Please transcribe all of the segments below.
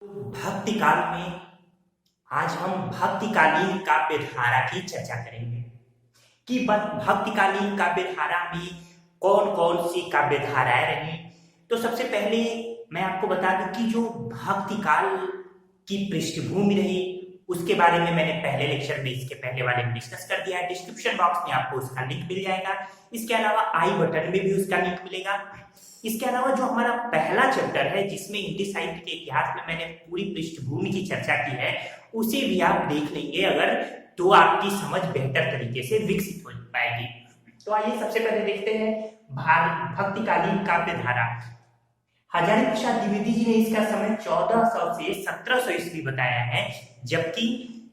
भक्ति काल में आज हम भक्तिकालीन काव्य धारा की चर्चा करेंगे कि भक्तिकालीन काव्य धारा में कौन कौन सी काव्य धाराएं रही। तो सबसे पहले मैं आपको बता दूं कि जो भक्ति काल की पृष्ठभूमि रही उसके बारे में मैंने पहले लेक्चर में इसके पहले वाले में डिस्कस कर दिया है। डिस्क्रिप्शन बॉक्स में आपको उसका लिंक मिल जाएगा। इसके अलावा आई बटन में भी उसका लिंक मिलेगा। इसके अलावा जो हमारा पहला चैप्टर है जिसमें हिंदी साहित्य के इतिहास में मैंने पूरी पृष्ठभूमि की चर्चा की है उसे भी आप देख लेंगे अगर तो आपकी समझ बेहतर तरीके से विकसित हो पाएगी। तो आइए सबसे पहले देखते हैं भक्तिकालीन काव्य धारा। हजारी प्रसाद द्विवेदी जी ने इसका समय 1400 से 1700 ईस्वी बताया है, जबकि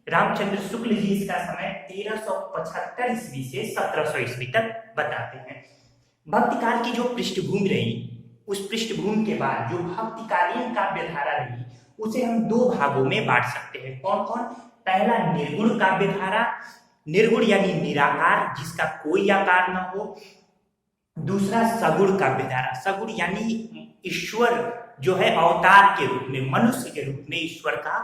रामचंद्र शुक्ल जी इसका समय 1375 ईस्वी से 1700 ईस्वी तक बताते हैं। भक्ति काल की जो पृष्ठभूमि रही उस पृष्ठभूमि के बाद जो भक्तिकालीन काव्य धारा रही उसे हम दो भागों में बांट सकते हैं। कौन कौन? पहला निर्गुण काव्य धारा, निर्गुण यानी निराकार जिसका कोई आकार न हो। दूसरा सगुण काव्य धारा, सगुण यानी ईश्वर जो है अवतार के रूप में, मनुष्य के रूप में ईश्वर का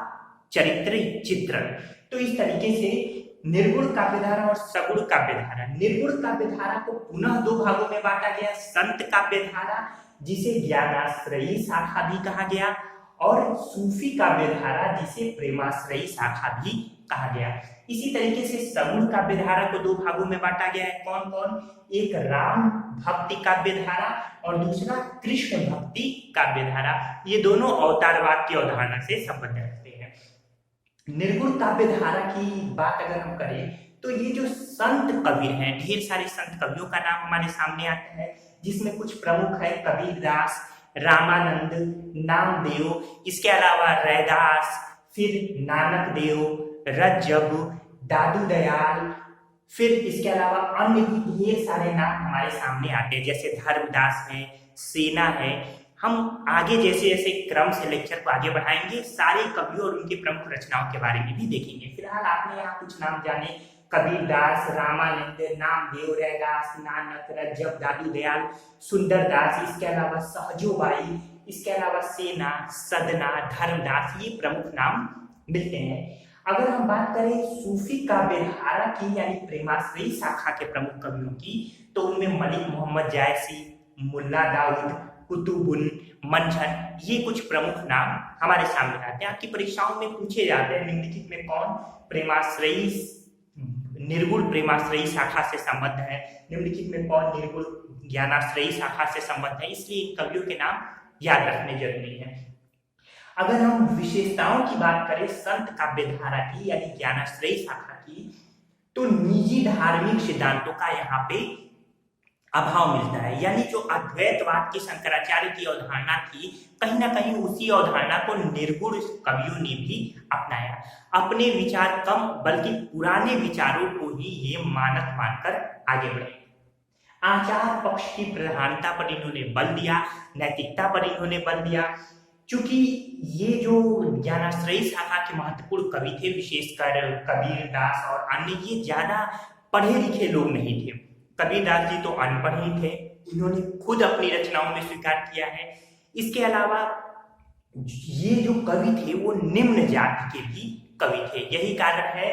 चरित्र चित्रण। तो इस तरीके से निर्गुण काव्यधारा और सगुण काव्यधारा। निर्गुण काव्यधारा को पुनः दो भागों में बांटा गया, संत काव्यधारा जिसे ज्ञानाश्रयी शाखा भी कहा गया और सूफी काव्यधारा जिसे प्रेमाश्रयी शाखा भी कहा गया। इसी तरीके से सगुण काव्यधारा को दो भागों में बांटा गया है। कौन कौन? एक राम भक्ति काव्यधारा और दूसरा कृष्ण भक्ति काव्यधारा। ये दोनों अवतारवाद की अवधारणा से संबंध रखते हैं। निर्गुण काव्यधारा की बात अगर हम करें तो ये जो संत कवि हैं, ढेर सारे संत कवियों का नाम हमारे सामने आता है जिसमें कुछ प्रमुख है कबीरदास, रामानंद, नामदेव, इसके अलावा रैदास, फिर नानक देव, रज्जब, दादू दयाल, फिर इसके अलावा अन्य भी ढेर सारे नाम हमारे सामने आते हैं जैसे धर्मदास है, सेना है। हम आगे जैसे जैसे क्रम से लेक्चर को आगे बढ़ाएंगे सारे कवियों और उनकी प्रमुख रचनाओं के बारे में भी देखेंगे। फिलहाल आपने यहाँ कुछ नाम जाने, कबीरदास, रामानंद, नामदेव, रैदास, नानक, रज्जब, दादू दयाल, सुंदरदास, इसके अलावा सहजोबाई, इसके अलावा सेना, सदना, धर्मदास, ये प्रमुख नाम मिलते हैं। अगर हम बात करें सूफी काव्यधारा की यानी प्रेमाश्रयी शाखा के प्रमुख कवियों की तो उनमें मलिक मोहम्मद जायसी, मुल्ला दाऊद, कुतुबुन, मंझन, ये कुछ प्रमुख नाम हमारे सामने आते हैं। आपकी परीक्षाओं में पूछे जाते हैं निम्नलिखित में कौन प्रेमाश्रयी निर्गुण प्रेमाश्रयी शाखा से संबद्ध है, निम्नलिखित में कौन निर्गुण ज्ञानाश्रयी शाखा से संबद्ध है। इसलिए इन कवियों के नाम याद रखने जरूरी है। अगर हम विशेषताओं की बात करें संत काव्यधारा की यानी ज्ञानाश्रयी शाखा की तो निजी धार्मिक सिद्धांतों का यहाँ पे अभाव मिलता है। यानी जो अद्वैतवाद की शंकराचार्य की अवधारणा थी कहीं ना कहीं उसी अवधारणा को निर्गुण कवियों ने भी अपनाया। अपने विचार कम बल्कि पुराने विचारों को ही ये मानक मानकर आगे बढ़े। आचार पक्ष की प्रधानता पर इन्होंने बल दिया, नैतिकता पर इन्होंने बल दिया। क्योंकि ये जो ज्ञानाश्रयी शाखा के महत्वपूर्ण कवि थे विशेषकर कबीरदास और अन्य, ये ज्यादा पढ़े लिखे लोग नहीं थे। कबीरदास जी तो अनपढ़ ही थे, इन्होंने खुद अपनी रचनाओं में स्वीकार किया है। इसके अलावा ये जो कवि थे वो निम्न जाति के भी कवि थे। यही कारण है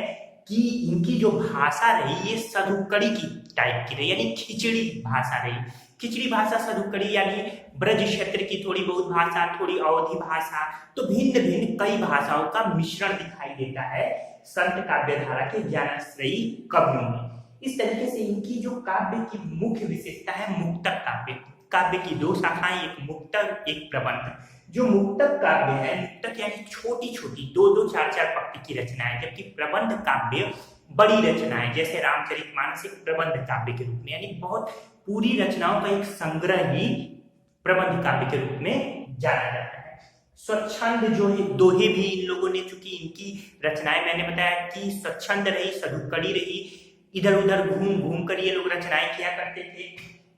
कि इनकी जो भाषा रही ये सधुकड़ी की टाइप की रही, यानी खिचड़ी भाषा रही। खिचड़ी भाषा सधुकड़ी यानी ब्रज क्षेत्र की थोड़ी बहुत भाषा, थोड़ी अवधी भाषा, तो भिन्न भिन्न कई भाषाओं का मिश्रण दिखाई देता है संत काव्यधारा के ज्ञानाश्रयी कवियों में। इस तरीके से इनकी जो काव्य की मुख्य विशेषता है मुक्तक काव्य। काव्य की दो शाखाएं, एक मुक्तक एक प्रबंध। जो मुक्तक काव्य है, मुक्तक यानी छोटी छोटी दो दो चार चार पंक्ति की रचनाएं, जबकि प्रबंध काव्य बड़ी रचनाएं जैसे रामचरितमानस एक प्रबंध काव्य के रूप में, यानी बहुत पूरी रचनाओं का एक संग्रह ही प्रबंध काव्य के रूप में जाना जाता है। स्वच्छंद जो है दोहे भी इन लोगों ने, चूंकि इनकी रचनाएं मैंने बताया कि स्वच्छंद रही, सधुकड़ी रही, इधर उधर घूम घूम कर ये लोग रचनाएं किया करते थे।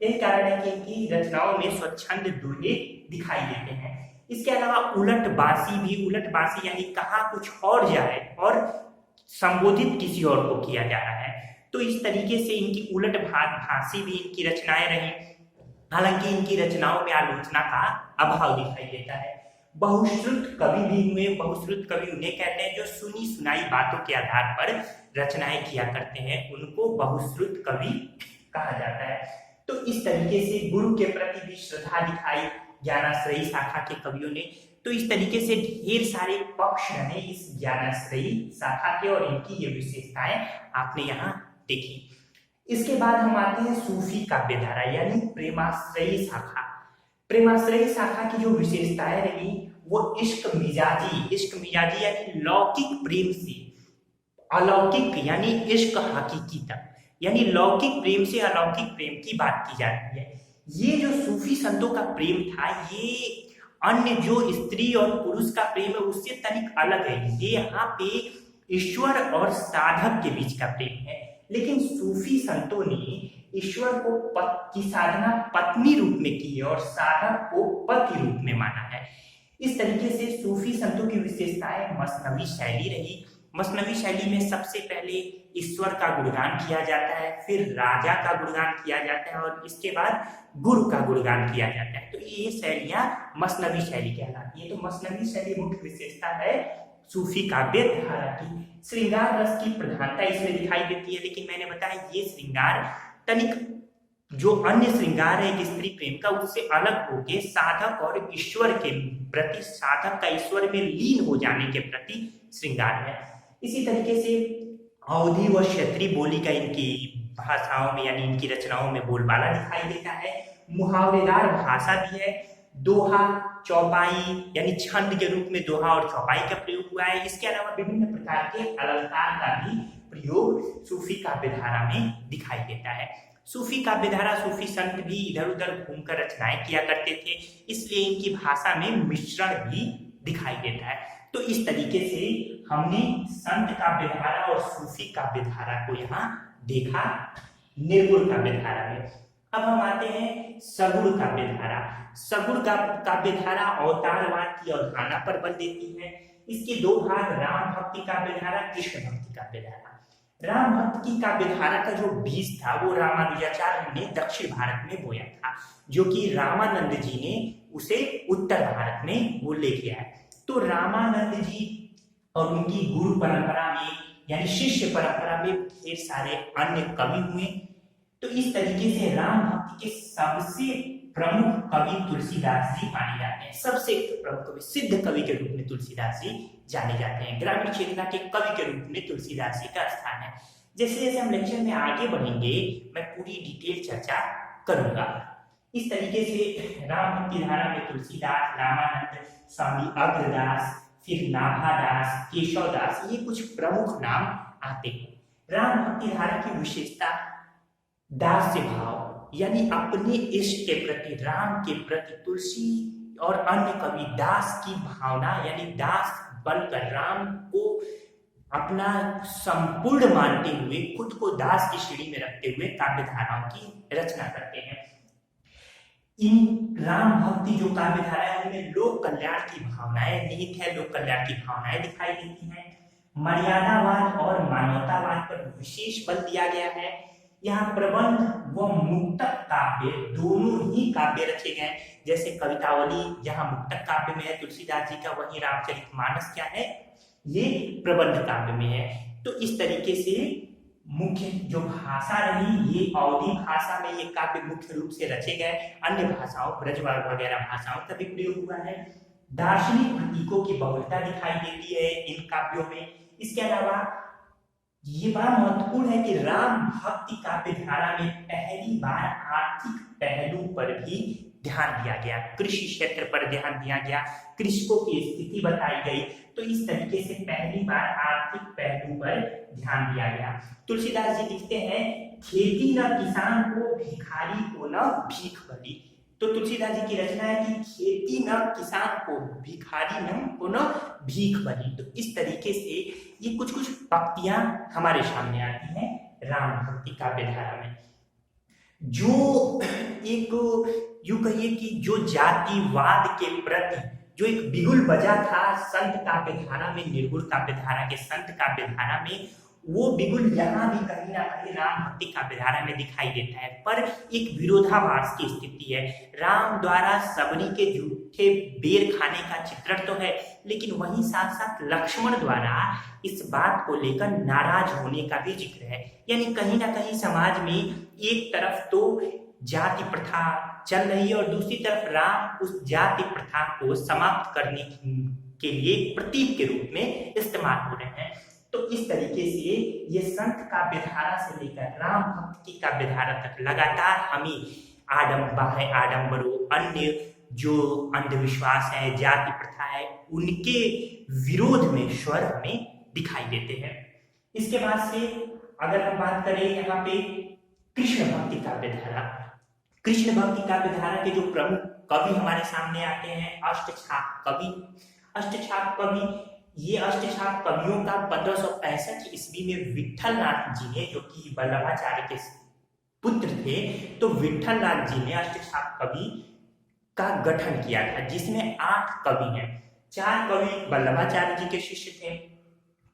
यही कारण है कि इनकी रचनाओं में स्वच्छंद दोहे दिखाई देते हैं। इसके अलावा उलट बासी भी, उलट बासी यानी कहा कुछ और जाए और संबोधित किसी और को किया जा रहा है, तो इस तरीके से इनकी उलट भाषी भी इनकी रचनाएं रही। हालांकि इनकी रचनाओं में आलोचना का अभाव दिखाई देता है। बहुश्रुत कवि भी हुए। बहुश्रुत कवि उन्हें कहते हैं जो सुनी सुनाई बातों के आधार पर रचनाएं किया करते हैं, उनको बहुश्रुत कवि कहा जाता है। तो इस तरीके से गुरु के प्रति भी श्रद्धा दिखाई ज्ञानाश्रयी शाखा के कवियों ने। तो इस तरीके से ढेर सारे पक्ष रहे इस ज्ञानाश्रयी शाखा के और इनकी ये विशेषताएं आपने यहाँ देखी। इसके बाद हम आते हैं सूफी काव्यधारा यानी प्रेमाश्रयी शाखा। प्रेमाश्रयी शाखा की जो विशेषताएं रही वो इश्क मिजाजी यानी लौकिक प्रेम से अलौकिक यानी इश्क हकीकी तक, यानी लौकिक प्रेम से अलौकिक प्रेम की बात की जाती है। ये जो सूफी संतों का प्रेम था ये अन्य जो स्त्री और पुरुष का प्रेम है उससे तनिक अलग है। ये यहाँ पे ईश्वर और साधक के बीच का प्रेम है, लेकिन सूफी संतों ने ईश्वर को की साधना पत्नी रूप में की है और साधक को पति रूप में माना है। इस तरीके से सूफी संतों की विशेषताएं मसनवी शैली रही। मसनवी शैली में सबसे पहले ईश्वर का गुणगान किया जाता है, फिर राजा का गुणगान किया जाता है और इसके बाद गुरु का गुणगान किया जाता है। तो ये शैलियां मसनवी शैली कहलाती है। तो मसनवी शैली मुख्य विशेषता है सूफी काव्य धारा की। श्रृंगार रस की प्रधानता इसमें दिखाई देती है, लेकिन मैंने बताया ये श्रृंगार तनिक जो अन्य श्रृंगार है एक स्त्री प्रेम का उससे अलग होके साधक और ईश्वर के प्रति, साधक का ईश्वर में लीन हो जाने के प्रति श्रृंगार है। इसी तरीके से अवधी व क्षेत्रीय बोली का इनकी भाषाओं में यानी इनकी रचनाओं में बोलबाला दिखाई देता है। मुहावरेदार भाषा भी है। दोहा चौपाई यानी छंद के रूप में दोहा और चौपाई का प्रयोग हुआ है। इसके अलावा विभिन्न प्रकार के अलंकार का भी प्रयोग सूफी काव्यधारा में दिखाई देता है। सूफी काव्यधारा सूफी संत भी इधर उधर घूमकर रचनाएं किया करते थे, इसलिए इनकी भाषा में मिश्रण भी दिखाई देता है। तो इस तरीके से हमने संत काव्यधारा और सूफी काव्यधारा को यहाँ देखा निर्गुण काव्यधारा में। अब हम आते हैं सगुण काव्यधारा। सगुण काव्यधारा अवतारवाद की अवधारणा पर बल देती है। इसके दो भाग राम भक्ति काव्यधारा, कृष्ण भक्ति काव्यधारा। राम भक्त की काव्यधारा का जो बीज था वो रामानुजाचार्य ने दक्षिण भारत में बोया था, जो कि रामानंद जी ने उसे उत्तर भारत में वो लेके आए। तो रामानंद जी और उनकी गुरु परंपरा में यानी शिष्य परंपरा में ढेर सारे अन्य कवि हुए। तो इस तरीके से राम भक्ति के सबसे प्रमुख कवि तुलसीदास जी माने जाते हैं। सबसे प्रमुख कवि, सिद्ध कवि के रूप में तुलसीदास जी जाने जाते हैं। ग्रामीण चेतना के कवि के रूप में तुलसीदास जी का स्थान है। जैसे जैसे हम लेक्चर में आगे बढ़ेंगे मैं पूरी डिटेल चर्चा करूंगा। इस तरीके से राम भक्ति धारा में तुलसीदास, रामानंद, स्वामी अग्रदास, फिर नाभादास, केशवदास, ये कुछ प्रमुख नाम आते हैं। राम भक्ति धारा की विशेषता दास्य भाव यानी अपने इष्ट के प्रति, राम के प्रति तुलसी और अन्य कवि दास की भावना यानी दास बनकर राम को अपना संपूर्ण मानते हुए खुद को दास की श्रेणी में रखते हुए काव्य धाराओं की रचना करते हैं। इन राम भक्ति जो काव्य धारा है उनमें लोक कल्याण की भावनाएं निहित है, लोक कल्याण की भावनाएं दिखाई देती हैं। मर्यादावाद और मानवतावाद पर विशेष बल दिया गया है। यहाँ प्रबंध व मुक्तक काव्य दोनों ही काव्य रचे गए। जैसे कवितावली जहाँ मुक्तक काव्य में है तुलसीदास जी का, वही रामचरितमानस क्या है, ये प्रबंध काव्य में है। तो इस तरीके से मुख्य जो भाषा रही ये अवधी भाषा में ये काव्य मुख्य रूप से रचे गए। अन्य भाषाओं ब्रजवाल वगैरह भाषाओं का भी प्रयोग हुआ है। दार्शनिक प्रतीकों की बहुलता दिखाई देती है इन काव्यों में। इसके अलावा ये बड़ा महत्वपूर्ण है कि राम भक्ति काव्य धारा में पहली बार आर्थिक पहलू पर भी ध्यान दिया गया, कृषि क्षेत्र पर ध्यान दिया गया, कृषकों की स्थिति बताई गई। तो इस तरीके से पहली बार आर्थिक पहलू पर ध्यान दिया गया। तुलसीदास जी लिखते हैं, खेती न किसान को, भिखारी को न भीख बली। तो तुलसीदास जी की रचना है कि खेती न किसान को, भिखारी न भीख बली। तो इस तरीके से ये कुछ कुछ पंक्तियां हमारे सामने आती हैं राम भक्ति काव्य धारा में। जो एक यूं कहिए कि जो जातिवाद के प्रति जो एक बिगुल बजा था संत काव्य धारा में, निर्गुण काव्य धारा के संत काव्य धारा में, वो बिल्कुल यहाँ भी कहीं ना कहीं राम भक्ति काव्य धारा में दिखाई देता है, पर एक विरोधाभास की स्थिति है। राम द्वारा सबरी के झूठे बेर खाने का चित्रण तो है, लेकिन वहीं साथ साथ लक्ष्मण द्वारा इस बात को लेकर नाराज होने का भी जिक्र है। यानी कहीं ना कहीं समाज में एक तरफ तो जाति प्रथा चल रही है और दूसरी तरफ राम उस जाति प्रथा को समाप्त करने के लिए प्रतीक के रूप में इस्तेमाल हो रहे हैं। तो इस तरीके से ये संत काव्यधारा से लेकर राम भक्त की काव्यधारा तक लगातार हमें आडम्बरों, अन्य जो अंधविश्वास है, जाति प्रथा है, उनके विरोध में स्वर हमें दिखाई देते हैं। इसके बाद से अगर हम बात करें यहाँ पे कृष्ण भक्ति काव्यधारा, कृष्ण भक्ति काव्यधारा के जो प्रमुख कवि हमारे सामने आते हैं अष्टछाप कवि। अष्टछाप कवि, ये अष्टछाप कवियों का 1565 ईस्वी में विठल नाथ जी ने, जो कि वल्लभाचार्य के पुत्र थे, तो विठल नाथ जी ने अष्टछाप कवि का गठन किया था, जिसमें 8 कवि हैं। 4 कवि वल्लभाचार्य जी के शिष्य थे।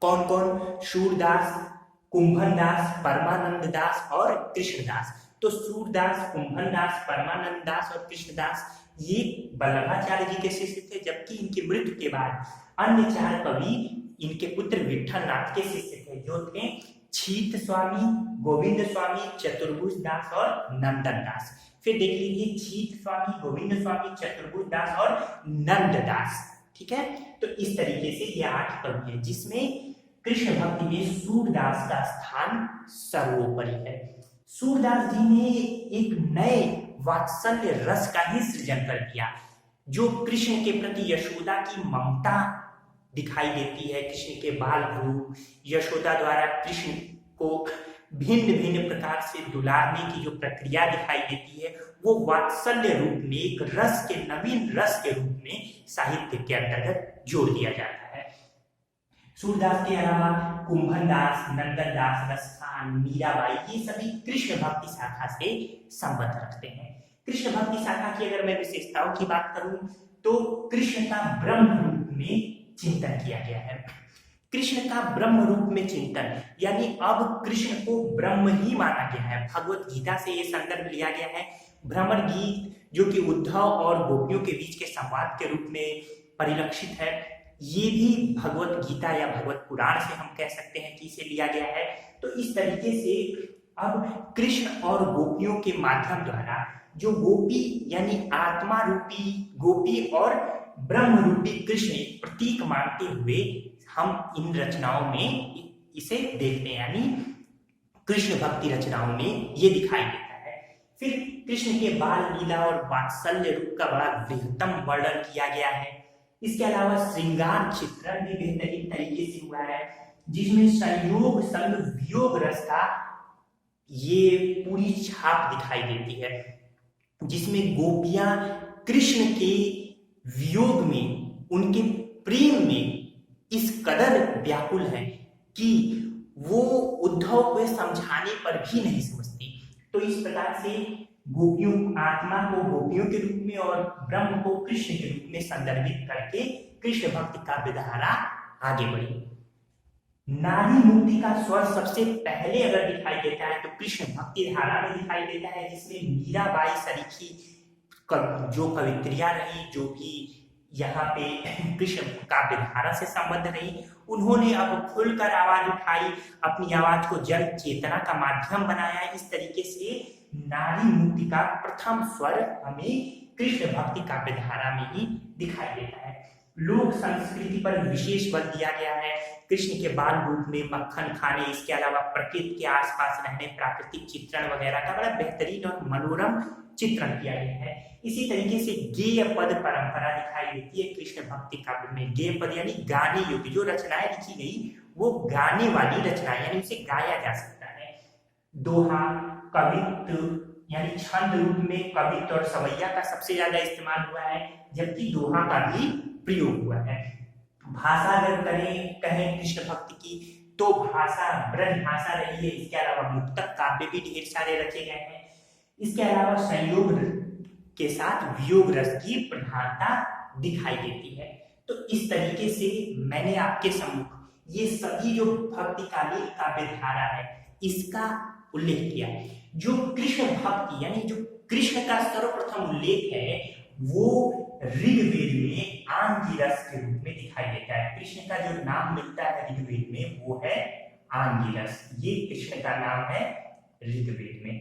कौन कौन? सूरदास, कुंभन दास, परमानंद दास और कृष्णदास। तो सूरदास, कुंभन दास, परमानंद दास और कृष्णदास ये वल्लभाचार्य जी के शिष्य थे, जबकि इनकी मृत्यु के बाद अन्य 4 कवि इनके पुत्र विठल नाथ के शिष्य थे, जो थे छीत स्वामी, गोविंद स्वामी, चतुर्भुज दास और नंदन दास। फिर देख लीजिए, छीत स्वामी, गोविंद स्वामी, चतुर्भुज दास और नंद दास। ठीक है, तो इस तरीके से ये 8 कवि है, जिसमें कृष्ण भक्ति में सूरदास का स्थान सर्वोपरि है। सूरदास जी ने एक नए वात्सल्य रस का ही सृजन कर दिया, जो कृष्ण के प्रति यशोदा की ममता दिखाई देती है। कृष्ण के बाल रूप, यशोदा द्वारा कृष्ण को भिन्न भिन्न प्रकार से दुलारने की जो प्रक्रिया दिखाई देती है, वो वात्सल्य रूप में, एक रस के, नवीन रस के रूप में साहित्य के अंतर्गत जोड़ दिया जाता है। सूरदास के अलावा कुंभन दास, नंदन दास, रसखान, मीराबाई, ये सभी कृष्ण भक्ति शाखा से संबंध रखते हैं। कृष्ण भक्ति शाखा की अगर मैं विशेषताओं की बात करूं तो कृष्ण का ब्रह्म रूप में चिंतन किया गया है। कृष्ण का ब्रह्म रूप में चिंतन, यानी अब कृष्ण को ब्रह्म ही माना गया है। भगवत गीता से ये संदर्भ लिया गया है। भ्रमर गीत, जो कि उद्धव और गोपियों के बीच के संवाद के रूप में परिलक्षित है, ये भी भगवत गीता या भगवत पुराण से हम कह सकते हैं कि इसे लिया गया है। तो इस तरीके से अब कृष्ण और गोपियों के माध्यम द्वारा जो गोपी यानी आत्मा रूपी गोपी और ब्रह्म रूपी कृष्ण एक प्रतीक मानते हुए हम इन रचनाओं में इसे देखते हैं, यानी कृष्ण भक्ति रचनाओं में ये दिखाई देता है। फिर कृष्ण के बाल लीला और वात्सल्य रूप का बड़ा बृहत्तम वर्णन किया गया है। इसके अलावा श्रृंगार चित्रण भी बेहतरीन तरीके से हुआ है, जिसमें संयोग संग वियोग रस का ये पूरी छाप दिखाई देती है, जिसमें गोपियां कृष्ण के वियोग में, उनके प्रेम में इस कदर व्याकुल है कि वो उद्धव को समझाने पर भी नहीं समझती। तो इस प्रकार से गोपियों, आत्मा को गोपियों के रूप में और ब्रह्म को कृष्ण के रूप में संदर्भित करके कृष्ण भक्ति का विधारा आगे बढ़ी। नारी मुक्ति का स्वर सबसे पहले अगर दिखाई देता है तो कृष्ण भक्ति धारा में दिखाई देता है, जिसमें मीराबाई सरीखी जो कवित्रियां रही, जो कि यहाँ पे कृष्ण काव्य धारा से संबद्ध रही, उन्होंने अब खुलकर आवाज उठाई, अपनी आवाज को जन चेतना का माध्यम बनाया। इस तरीके से नारी मुक्ति का प्रथम स्वर हमें कृष्ण भक्ति काव्य धारा में ही दिखाई देता है। लोक संस्कृति पर विशेष बल दिया गया है। कृष्ण के बाल रूप में मक्खन खाने, इसके अलावा प्रकृति के आसपास रहने, प्राकृतिक चित्रण वगैरह का बड़ा बेहतरीन और मनोरम चित्रण किया गया है। इसी तरीके से गेय पद परंपरा दिखाई देती है कृष्ण भक्ति काव्य में। गेय पद यानी गाने योग्य, जो रचनाएं लिखी गई वो गाने वाली रचनाएं, यानी उसे गाया जा सकता है। दोहा, कवित्व यानी छंद रूप में कवित्व और सवैया का सबसे ज्यादा इस्तेमाल हुआ है, जबकि दोहा का भी प्रयोग हुआ है। भाषा अगर कहें कृष्ण भक्ति की तो भाषा ब्रज भाषा रही है। इसके अलावा मुक्तक काव्य भी ढेर सारे रचे गए हैं। इसके अलावा संयोग के साथ वियोग रस की प्रधानता दिखाई देती है। तो इस तरीके से मैंने आपके सम्मुख ये सभी जो भक्तिकालीन काव्य धारा है इसका उल्लेख किया। जो कृष्ण भक्ति यानी जो कृष्ण का सर्वप्रथम उल्लेख है वो ऋग्वेद में आंगिरस के रूप में दिखाई देता है। कृष्ण का जो नाम मिलता है ऋग्वेद में वो है आंगिरस, ये कृष्ण का नाम है ऋग्वेद में।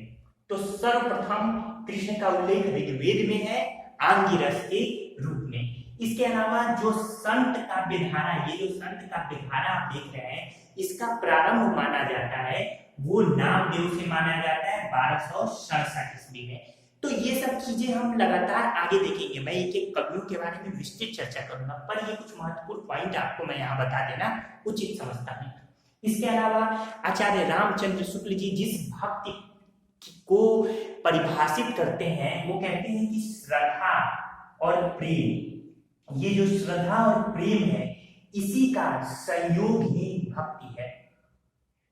तो सर्वप्रथम कृष्ण का उल्लेख ऋग्वेद में है आंगिरस के रूप में। इसके अलावा जो संत काव्य धारा, ये जो संत काव्य धारा आप देख रहे हैं इसका प्रारंभ माना जाता है वो नामदेव से माना जाता है 1267 ईस्वी में। तो ये सब चीजें हम लगातार आगे देखेंगे, मैं एक एक कवियों के बारे में विस्तृत चर्चा करूंगा, पर ये कुछ महत्वपूर्ण पॉइंट आपको मैं यहाँ बता देना उचित समझता हूँ। इसके अलावा आचार्य रामचंद्र शुक्ल जी जिस भक्ति को परिभाषित करते हैं वो कहते हैं कि श्रद्धा और प्रेम, ये जो श्रद्धा और प्रेम है इसी का संयोग ही भक्ति है।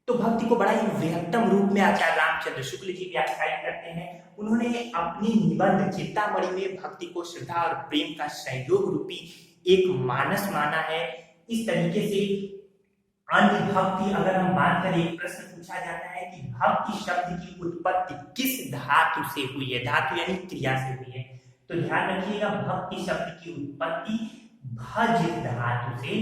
तो भक्ति को बड़ा ही वृहत्तम रूप में आचार्य रामचंद्र शुक्ल जी व्याख्यायित करते हैं। उन्होंने अपनी निबंध चिंतामणि में भक्ति को श्रद्धा और प्रेम का संयोग रूपी एक मानस माना है। इस तरीके से अन्य भक्ति, अगर हम बात करें, एक प्रश्न पूछा जाता है कि भक्ति शब्द की उत्पत्ति किस धातु से हुई है, धातु यानी क्रिया से हुई है, तो ध्यान रखिएगा भक्ति शब्द की उत्पत्ति भज धातु से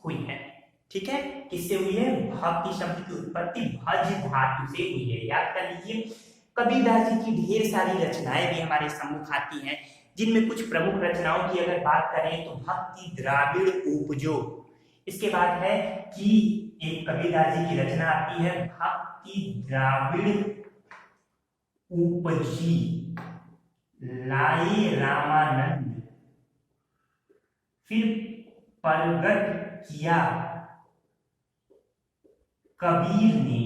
हुई है। ठीक है, किससे हुई है? भक्ति शब्द की उत्पत्ति भज धातु से हुई है, याद कर लीजिए। कबीरदास जी की ढेर सारी रचनाएं भी हमारे सम्मुख आती हैं, जिनमें कुछ प्रमुख रचनाओं की अगर बात करें तो भक्ति द्राविड़ उपजो, इसके बाद है कि एक कबीरदास जी की रचना आती है भक्ति द्राविड़ उपजी लाए रामानंद, फिर प्रगट किया कबीर ने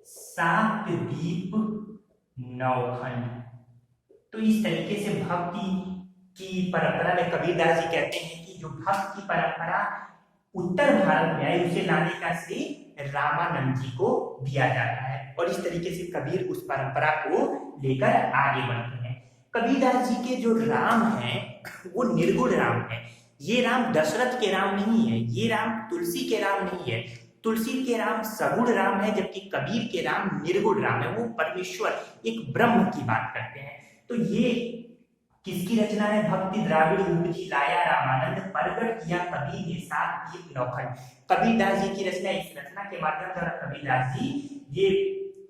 सात दीप नौखंड। तो इस तरीके से भक्ति की परंपरा में कबीरदास जी कहते हैं कि जो भक्ति की परंपरा उत्तर भारत में आई उसे लाने का श्रेय रामानंद जी को दिया जाता है, और इस तरीके से कबीर उस परंपरा को लेकर आगे बढ़ते हैं। कबीरदास जी के जो राम हैं वो निर्गुण राम है। ये राम दशरथ के राम नहीं है, ये राम तुलसी के राम नहीं है। तुलसी के राम सगुण राम है, जबकि कबीर के राम निर्गुण राम है, वो परमेश्वर एक ब्रह्म की बात करते हैं। तो ये किसकी रचना है? भक्ति द्राविड़ उपजी लाया रामानंद, प्रगट किया कबीर ने सात दीप नौखंड। कबीरदास जी की रचना, इस रचना के माध्यम द्वारा कबीरदास जी ये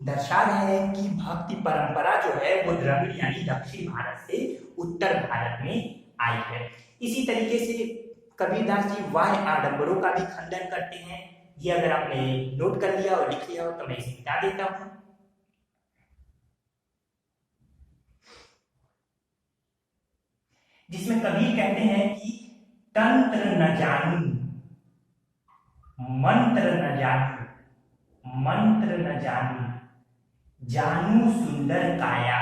दर्शा रहे हैं कि भक्ति परंपरा जो है वो द्रविड़ यानी दक्षिण भारत से उत्तर भारत में आई है। इसी तरीके से कबीरदास जी वाह्य आडंबरों का भी खंडन करते हैं। ये अगर आपने नोट कर लिया और लिख लिया हो तो मैं इसे मिटा देता हूं। जिसमें कबीर कहते हैं कि तंत्र न जानू मंत्र न जानू, मंत्र न जानू जानू सुंदर काया,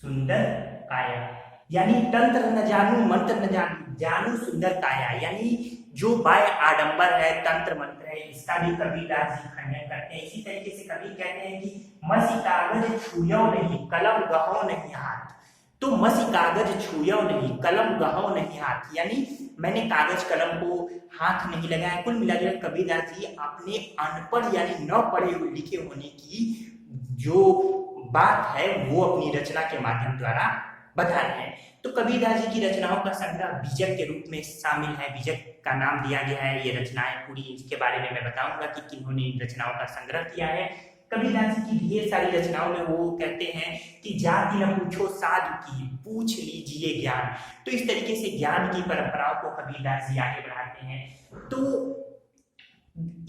सुंदर काया, यानी तंत्र न जानू मंत्र न जानू जानू सुंदर काया, यानी जो बाय आडंबर है, तंत्र मंत्र है, इसका भी कबीरदास जी खंडन करते हैं। इसी तरीके से कबीर कहते हैं कि मसी कागज छुयो नहीं कलम गहो नहीं हाथ। तो मसी कागज छुयो नहीं कलम गहो नहीं हाथ, यानी मैंने कागज कलम को हाथ नहीं लगाया। कुल मिलाकर कबीरदास जी अपने अनपढ़ यानी न पढ़े हुए लिखे होने की जो बात है वो अपनी रचना के माध्यम द्वारा बता रहे हैं। तो कबीरदास जी की रचनाओं का संग्रह बीजक के रूप में शामिल है, बीजक का नाम दिया गया है। ये रचनाएं पूरी, इसके बारे में मैं बताऊंगा कि किन्होंने इन रचनाओं का संग्रह किया है। कबीरदास जी की ढेर सारी रचनाओं में वो कहते हैं कि जाति न पूछो साधु की, पूछ लीजिए ज्ञान। तो इस तरीके से ज्ञान की परंपराओं को कबीरदास जी आगे बढ़ाते हैं। तो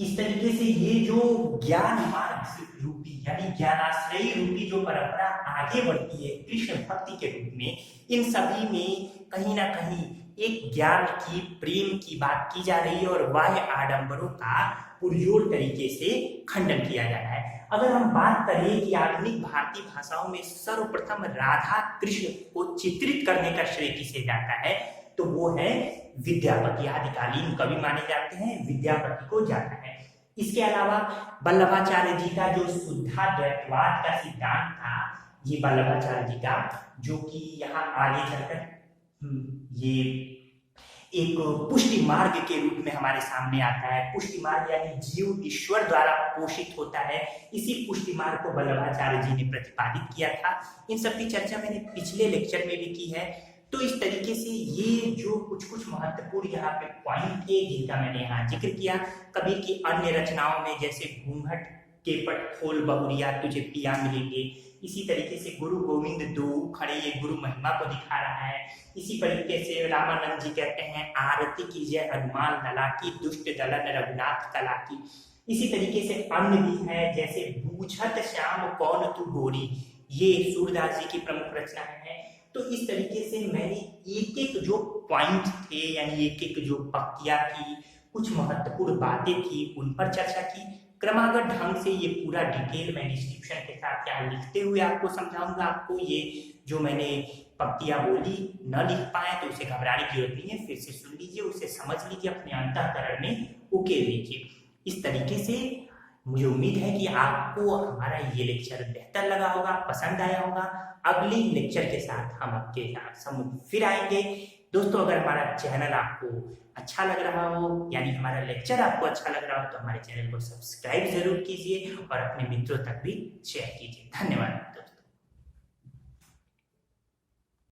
इस तरीके से ये जो ज्ञान मार्ग रूपी यानी ज्ञानाश्रयी रूपी जो परंपरा आगे बढ़ती है कृष्ण भक्ति के रूप में, इन सभी में कहीं ना कहीं एक ज्ञान की, प्रेम की बात की जा रही है और बाह्य आडंबरों का पुरजोर तरीके से खंडन किया जा रहा है। अगर हम बात करें कि आधुनिक भारतीय भाषाओं में सर्वप्रथम राधा कृष्ण को चित्रित करने का श्रेय किसे जाता है, तो वो है विद्यापति। आदिकालीन कवि माने जाते हैं, विद्यापति को जाता है। इसके अलावा वल्लभाचार्य जी का जो शुद्धाद्वैतवाद का सिद्धांत था, ये वल्लभाचार्य जी का, जो कि यहाँ आगे चलकर एक पुष्टि मार्ग के रूप में हमारे सामने आता है। पुष्टि मार्ग यानी जीव ईश्वर द्वारा पोषित होता है। इसी पुष्टि मार्ग को वल्लभाचार्य जी ने प्रतिपादित किया था। इन सब की चर्चा मैंने पिछले लेक्चर में भी की है। तो इस तरीके से ये जो कुछ कुछ महत्वपूर्ण यहाँ पे पॉइंट थे जिनका मैंने यहाँ जिक्र किया। कबीर की अन्य रचनाओं में जैसे घूंघट के पट खोल बहुरिया तुझे पिया मिलेंगे, इसी तरीके से गुरु गोविंद दो खड़े, ये गुरु महिमा को दिखा रहा है। इसी तरीके से रामानंद जी कहते हैं आरती कीजिए हनुमान लला की, दुष्ट दलन रघुनाथ कला की। इसी तरीके से अन्य भी है जैसे बूझत श्याम कौन तू गोरी, ये सूरदास जी की प्रमुख रचना है। तो इस तरीके से मैंने एक एक जो पॉइंट थे यानी एक एक जो पंक्तियां थी, कुछ महत्वपूर्ण बातें थी, उन पर चर्चा की। क्रमागत ढंग से ये पूरा डिटेल मैं डिस्क्रिप्शन के साथ यहाँ लिखते हुए आपको समझाऊंगा। आपको ये जो मैंने पंक्तियां बोली न लिख पाए तो उसे घबराने की जरूरत नहीं है, फिर से सुन लीजिए, उसे समझ लीजिए, अपने अंतःकरण में उकेर लीजिए। इस तरीके से मुझे उम्मीद है कि आपको हमारा ये लेक्चर बेहतर लगा होगा, पसंद आया होगा। अगले लेक्चर के साथ हम आपके सम्मुख फिर आएंगे। दोस्तों, अगर हमारा चैनल आपको अच्छा लग रहा हो यानी हमारा लेक्चर आपको अच्छा लग रहा हो तो हमारे चैनल को सब्सक्राइब जरूर कीजिए और अपने मित्रों तक भी शेयर कीजिए। धन्यवाद।